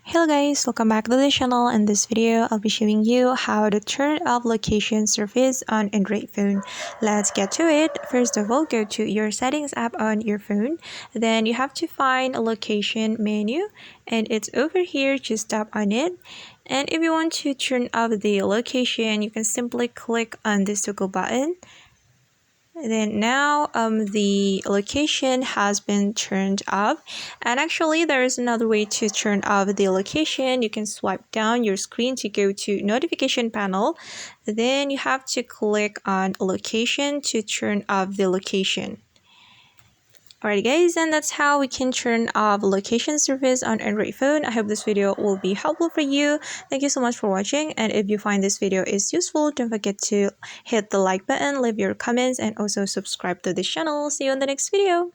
Hello guys, welcome back to the channel. In this video, I'll be showing you how to turn off location service on Android phone. Let's get to it. First of all, go to your settings app on your phone. Then you have to find a location menu and it's over here. Just tap on it. And if you want to turn off the location, you can simply click on this toggle button. Then now the location has been turned off, and actually there is another way to turn off the location. You can swipe down your screen to go to notification panel. Then you have to click on location to turn off the location. Alright guys, and that's how we can turn off location service on Android phone. I hope this video will be helpful for you. Thank you so much for watching, and if you find this video is useful, don't forget to hit the like button, leave your comments, and also subscribe to this channel. See you in the next video.